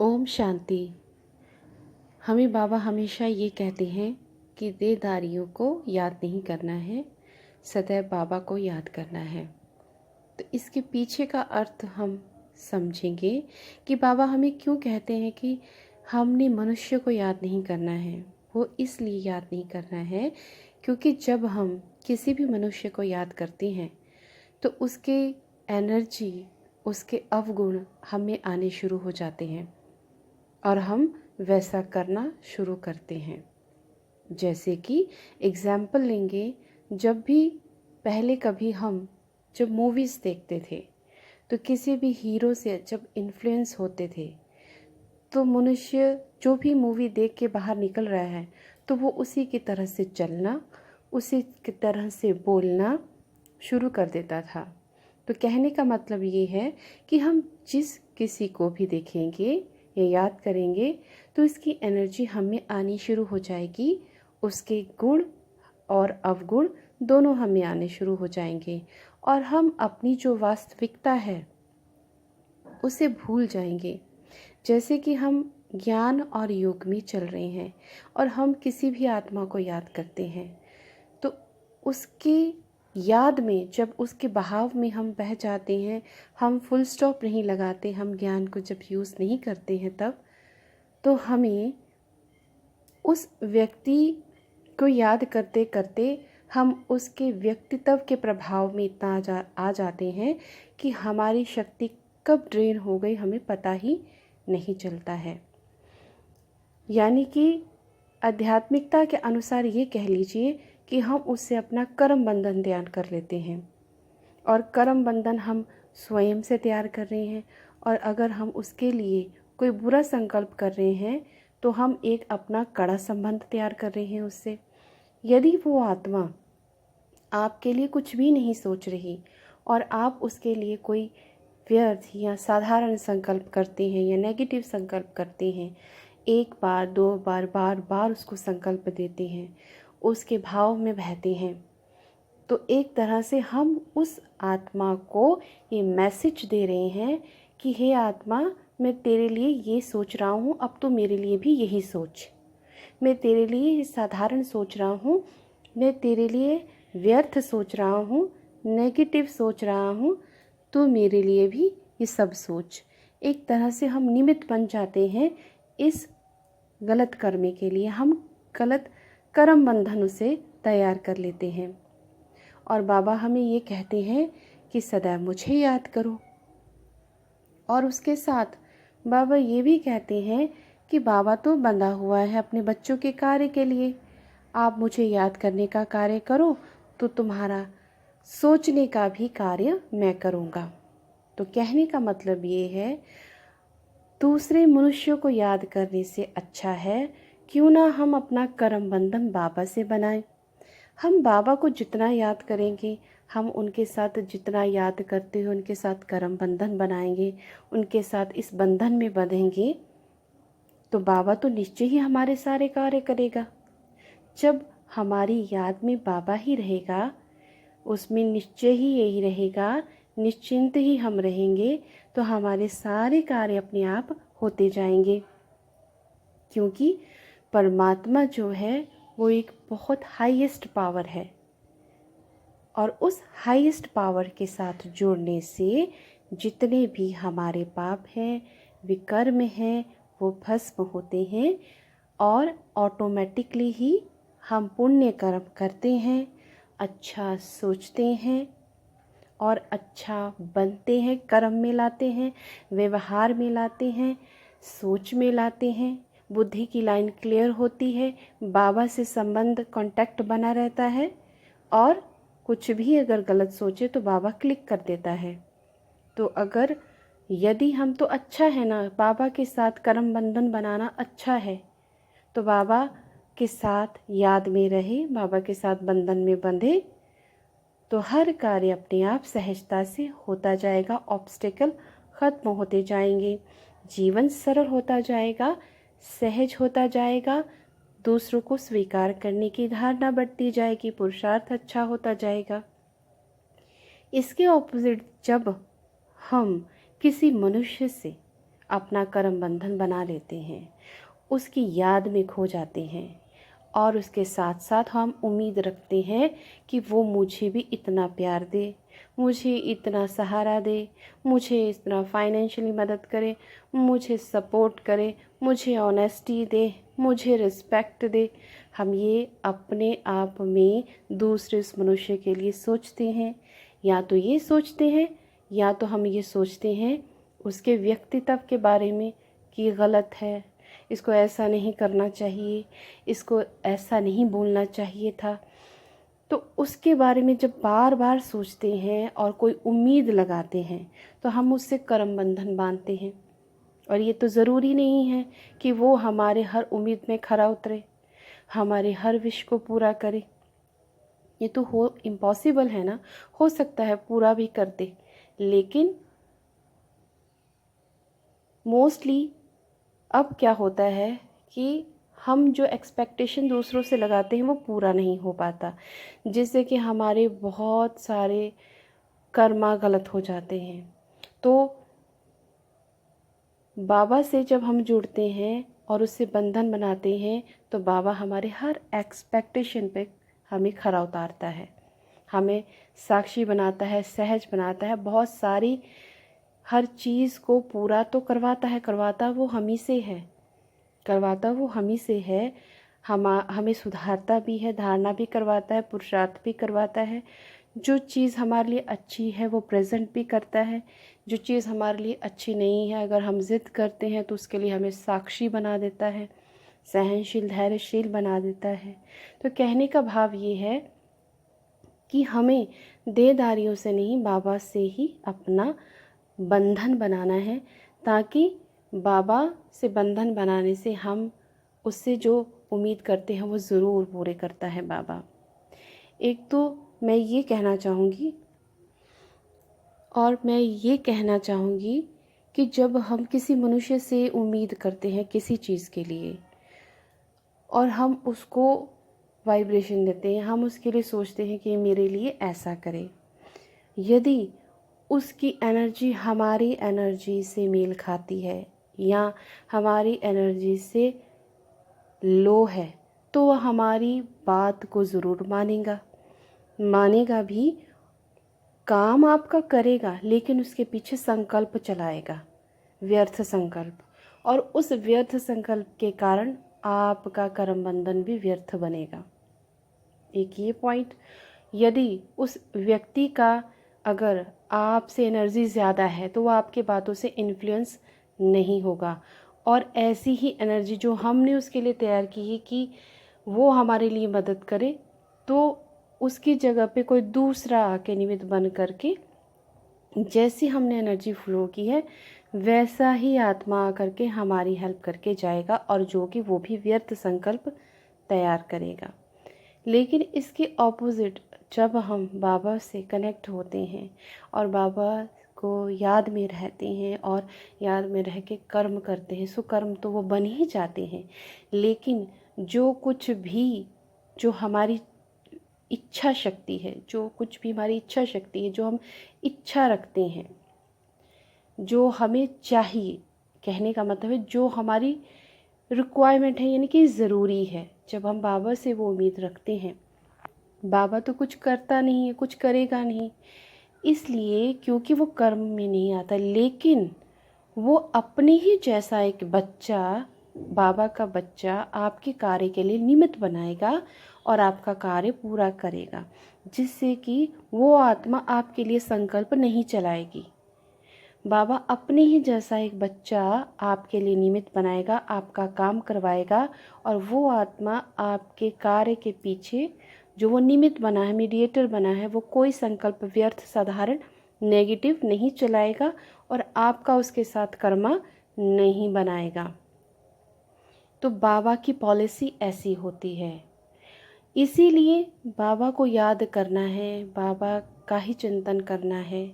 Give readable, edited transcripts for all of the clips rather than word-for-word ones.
ओम शांति। हमें बाबा हमेशा ये कहते हैं कि देहधारियों को याद नहीं करना है, सदैव बाबा को याद करना है। तो इसके पीछे का अर्थ हम समझेंगे कि बाबा हमें क्यों कहते हैं कि हमने मनुष्य को याद नहीं करना है। वो इसलिए याद नहीं करना है क्योंकि जब हम किसी भी मनुष्य को याद करते हैं तो उसके एनर्जी, उसके अवगुण हमें आने शुरू हो जाते हैं और हम वैसा करना शुरू करते हैं। जैसे कि एग्जाम्पल लेंगे, जब भी पहले कभी हम जब मूवीज़ देखते थे तो किसी भी हीरो से जब इन्फ्लुएंस होते थे तो मनुष्य जो भी मूवी देख के बाहर निकल रहा है तो वो उसी की तरह से चलना, उसी की तरह से बोलना शुरू कर देता था। तो कहने का मतलब ये है कि हम जिस किसी को भी देखेंगे या याद करेंगे तो इसकी एनर्जी हमें आनी शुरू हो जाएगी, उसके गुण और अवगुण दोनों हमें आने शुरू हो जाएंगे और हम अपनी जो वास्तविकता है उसे भूल जाएंगे। जैसे कि हम ज्ञान और योग में चल रहे हैं और हम किसी भी आत्मा को याद करते हैं तो उसकी याद में, जब उसके बहाव में हम बह जाते हैं, हम फुल स्टॉप नहीं लगाते, हम ज्ञान को जब यूज़ नहीं करते हैं तब तो हमें उस व्यक्ति को याद करते करते हम उसके व्यक्तित्व के प्रभाव में इतना आ जाते हैं कि हमारी शक्ति कब ड्रेन हो गई हमें पता ही नहीं चलता है। यानी कि आध्यात्मिकता के अनुसार ये कह लीजिए कि हम उससे अपना कर्म बंधन तैयार कर लेते हैं और कर्म बंधन हम स्वयं से तैयार कर रहे हैं। और अगर हम उसके लिए कोई बुरा संकल्प कर रहे हैं तो हम एक अपना कड़ा संबंध तैयार कर रहे हैं उससे। यदि वो आत्मा आपके लिए कुछ भी नहीं सोच रही और आप उसके लिए कोई व्यर्थ या साधारण संकल्प करते हैं या नेगेटिव संकल्प करते हैं, एक बार दो बार बार बार उसको संकल्प देते हैं, उसके भाव में बहते हैं, तो एक तरह से हम उस आत्मा को ये मैसेज दे रहे हैं कि हे आत्मा, मैं तेरे लिए ये सोच रहा हूँ, अब तो मेरे लिए भी यही सोच। मैं तेरे लिए साधारण सोच रहा हूँ, मैं तेरे लिए व्यर्थ सोच रहा हूँ, नेगेटिव सोच रहा हूँ, तो मेरे लिए भी ये सब सोच। एक तरह से हम निमित्त बन जाते हैं इस गलत कर्म के लिए। हम गलत कर्म बंधन उसे तैयार कर लेते हैं और बाबा हमें ये कहते हैं कि सदैव मुझे याद करो। और उसके साथ बाबा ये भी कहते हैं कि बाबा तो बंधा हुआ है अपने बच्चों के कार्य के लिए, आप मुझे याद करने का कार्य करो तो तुम्हारा सोचने का भी कार्य मैं करूँगा। तो कहने का मतलब ये है, दूसरे मनुष्यों को याद करने से अच्छा है क्यों ना हम अपना कर्म बंधन बाबा से बनाएं। हम बाबा को जितना याद करेंगे, हम उनके साथ जितना याद करते हुए उनके साथ कर्म बंधन बनाएंगे, उनके साथ इस बंधन में बंधेंगे, तो बाबा तो निश्चय ही हमारे सारे कार्य करेगा। जब हमारी याद में बाबा ही रहेगा, उसमें निश्चय ही यही रहेगा, निश्चिंत ही हम रहेंगे, तो हमारे सारे कार्य अपने आप होते जाएंगे। क्योंकि परमात्मा जो है वो एक बहुत हाईएस्ट पावर है और उस हाईएस्ट पावर के साथ जुड़ने से जितने भी हमारे पाप हैं, विकर्म हैं, वो भस्म होते हैं और ऑटोमेटिकली ही हम पुण्य कर्म करते हैं, अच्छा सोचते हैं और अच्छा बनते हैं, कर्म में लाते हैं, व्यवहार में लाते हैं, सोच में लाते हैं, बुद्धि की लाइन क्लियर होती है, बाबा से संबंध कांटेक्ट बना रहता है और कुछ भी अगर गलत सोचे तो बाबा क्लिक कर देता है। तो अगर यदि हम तो अच्छा है ना, बाबा के साथ कर्म बंधन बनाना अच्छा है, तो बाबा के साथ याद में रहे, बाबा के साथ बंधन में बंधे, तो हर कार्य अपने आप सहजता से होता जाएगा, ऑब्स्टेकल ख़त्म होते जाएंगे, जीवन सरल होता जाएगा, सहज होता जाएगा, दूसरों को स्वीकार करने की धारणा बढ़ती जाएगी, पुरुषार्थ अच्छा होता जाएगा। इसके ऑपोजिट जब हम किसी मनुष्य से अपना कर्म बंधन बना लेते हैं, उसकी याद में खो जाते हैं और उसके साथ साथ हम उम्मीद रखते हैं कि वो मुझे भी इतना प्यार दे, मुझे इतना सहारा दे, मुझे इतना फाइनेंशियली मदद करे, मुझे सपोर्ट करे, मुझे ऑनेस्टी दे, मुझे रिस्पेक्ट दे। हम ये अपने आप में दूसरे उस मनुष्य के लिए सोचते हैं। या तो ये सोचते हैं या तो हम ये सोचते हैं उसके व्यक्तित्व के बारे में कि गलत है, इसको ऐसा नहीं करना चाहिए, इसको ऐसा नहीं बोलना चाहिए था। तो उसके बारे में जब बार बार सोचते हैं और कोई उम्मीद लगाते हैं तो हम उससे कर्म बंधन बांधते हैं। और ये तो ज़रूरी नहीं है कि वो हमारे हर उम्मीद में खरा उतरे, हमारे हर विश को पूरा करे। ये तो हो इम्पॉसिबल है ना, हो सकता है पूरा भी कर दे, लेकिन मोस्टली अब क्या होता है कि हम जो एक्सपेक्टेशन दूसरों से लगाते हैं वो पूरा नहीं हो पाता, जिससे कि हमारे बहुत सारे कर्मा गलत हो जाते हैं। तो बाबा से जब हम जुड़ते हैं और उससे बंधन बनाते हैं तो बाबा हमारे हर एक्सपेक्टेशन पे हमें खरा उतारता है, हमें साक्षी बनाता है, सहज बनाता है, बहुत सारी हर चीज़ को पूरा तो करवाता वो हम ही से है, करवाता वो हम ही से है। हमें सुधारता भी है, धारणा भी करवाता है, पुरुषार्थ भी करवाता है। जो चीज़ हमारे लिए अच्छी है वो प्रेजेंट भी करता है, जो चीज़ हमारे लिए अच्छी नहीं है अगर हम ज़िद करते हैं तो उसके लिए हमें साक्षी बना देता है, सहनशील धैर्यशील बना देता है। तो कहने का भाव ये है कि हमें देहधारियों से नहीं, बाबा से ही अपना बंधन बनाना है, ताकि बाबा से बंधन बनाने से हम उससे जो उम्मीद करते हैं वो ज़रूर पूरे करता है बाबा। एक तो मैं ये कहना चाहूँगी कि जब हम किसी मनुष्य से उम्मीद करते हैं किसी चीज़ के लिए और हम उसको वाइब्रेशन देते हैं, हम उसके लिए सोचते हैं कि मेरे लिए ऐसा करे, यदि उसकी एनर्जी हमारी एनर्जी से मेल खाती है या हमारी एनर्जी से लो है तो वह हमारी बात को ज़रूर मानेगा भी, काम आपका करेगा, लेकिन उसके पीछे संकल्प चलाएगा, व्यर्थ संकल्प, और उस व्यर्थ संकल्प के कारण आपका कर्म बंधन भी व्यर्थ बनेगा। एक ये पॉइंट, यदि उस व्यक्ति का अगर आपसे एनर्जी ज़्यादा है तो वो आपके बातों से इन्फ्लुएंस नहीं होगा, और ऐसी ही एनर्जी जो हमने उसके लिए तैयार की है कि वो हमारे लिए मदद करे, तो उसकी जगह पे कोई दूसरा आके निमित्त बन करके जैसी हमने एनर्जी फ्लो की है वैसा ही आत्मा आकर के हमारी हेल्प करके जाएगा, और जो कि वो भी व्यर्थ संकल्प तैयार करेगा। लेकिन इसके ऑपोजिट जब हम बाबा से कनेक्ट होते हैं और बाबा को याद में रहते हैं और याद में रह के कर्म करते हैं, सुकर्म तो वो बन ही जाते हैं, लेकिन जो कुछ भी जो हमारी इच्छा शक्ति है, जो कुछ भी हमारी इच्छा शक्ति है, जो हम इच्छा रखते हैं, जो हमें चाहिए, कहने का मतलब है जो हमारी रिक्वायरमेंट है, यानी कि ज़रूरी है, जब हम बाबा से वो उम्मीद रखते हैं, बाबा तो कुछ करता नहीं है, कुछ करेगा नहीं, इसलिए क्योंकि वो कर्म में नहीं आता, लेकिन वो अपने ही जैसा एक बच्चा, बाबा का बच्चा आपके कार्य के लिए निमित्त बनाएगा और आपका कार्य पूरा करेगा, जिससे कि वो आत्मा आपके लिए संकल्प नहीं चलाएगी। बाबा अपने ही जैसा एक बच्चा आपके लिए निमित्त बनाएगा, आपका काम करवाएगा, और वो आत्मा आपके कार्य के पीछे जो वो निमित्त बना है, मीडिएटर बना है, वो कोई संकल्प व्यर्थ, साधारण, नेगेटिव नहीं चलाएगा और आपका उसके साथ कर्मा नहीं बनाएगा। तो बाबा की पॉलिसी ऐसी होती है, इसीलिए बाबा को याद करना है, बाबा का ही चिंतन करना है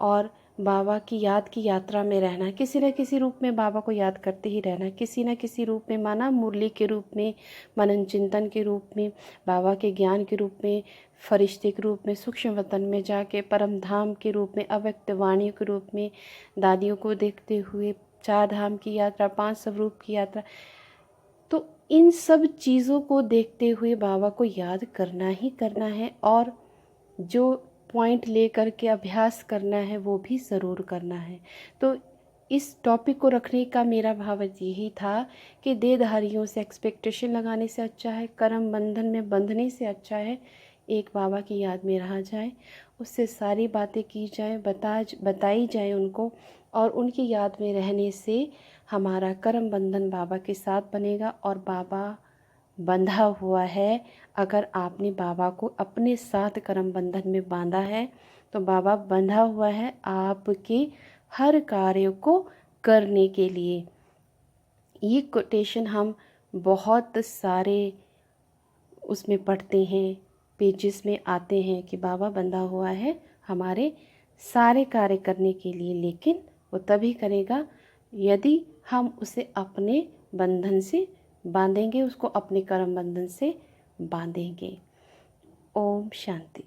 और बाबा की याद की यात्रा में रहना है। किसी न किसी रूप में बाबा को याद करते ही रहना है, किसी न किसी रूप में, माना मुरली के रूप में, मनन चिंतन के रूप में, बाबा के ज्ञान के रूप में, फरिश्ते के रूप में, सूक्ष्म वतन में जाके, परम धाम के रूप में, अव्यक्त वाणी के रूप में, दादियों को देखते हुए, 4 धाम की यात्रा, 5 स्वरूप की यात्रा। तो इन सब चीज़ों को देखते हुए बाबा को याद करना ही करना है, और जो पॉइंट ले कर के अभ्यास करना है वो भी ज़रूर करना है। तो इस टॉपिक को रखने का मेरा भाव यही था कि देहधारियों से एक्सपेक्टेशन लगाने से अच्छा है, कर्म बंधन में बंधने से अच्छा है, एक बाबा की याद में रहा जाए, उससे सारी बातें की जाए, बताई जाए उनको, और उनकी याद में रहने से हमारा कर्म बंधन बाबा के साथ बनेगा। और बाबा बंधा हुआ है, अगर आपने बाबा को अपने साथ कर्म बंधन में बांधा है तो बाबा बंधा हुआ है आपके हर कार्य को करने के लिए। ये कोटेशन हम बहुत सारे उसमें पढ़ते हैं, पेजेस में आते हैं कि बाबा बंधा हुआ है हमारे सारे कार्य करने के लिए, लेकिन वो तभी करेगा यदि हम उसे अपने बंधन से बांधेंगे, उसको अपने कर्म बंधन से बांधेंगे। ओम शांति।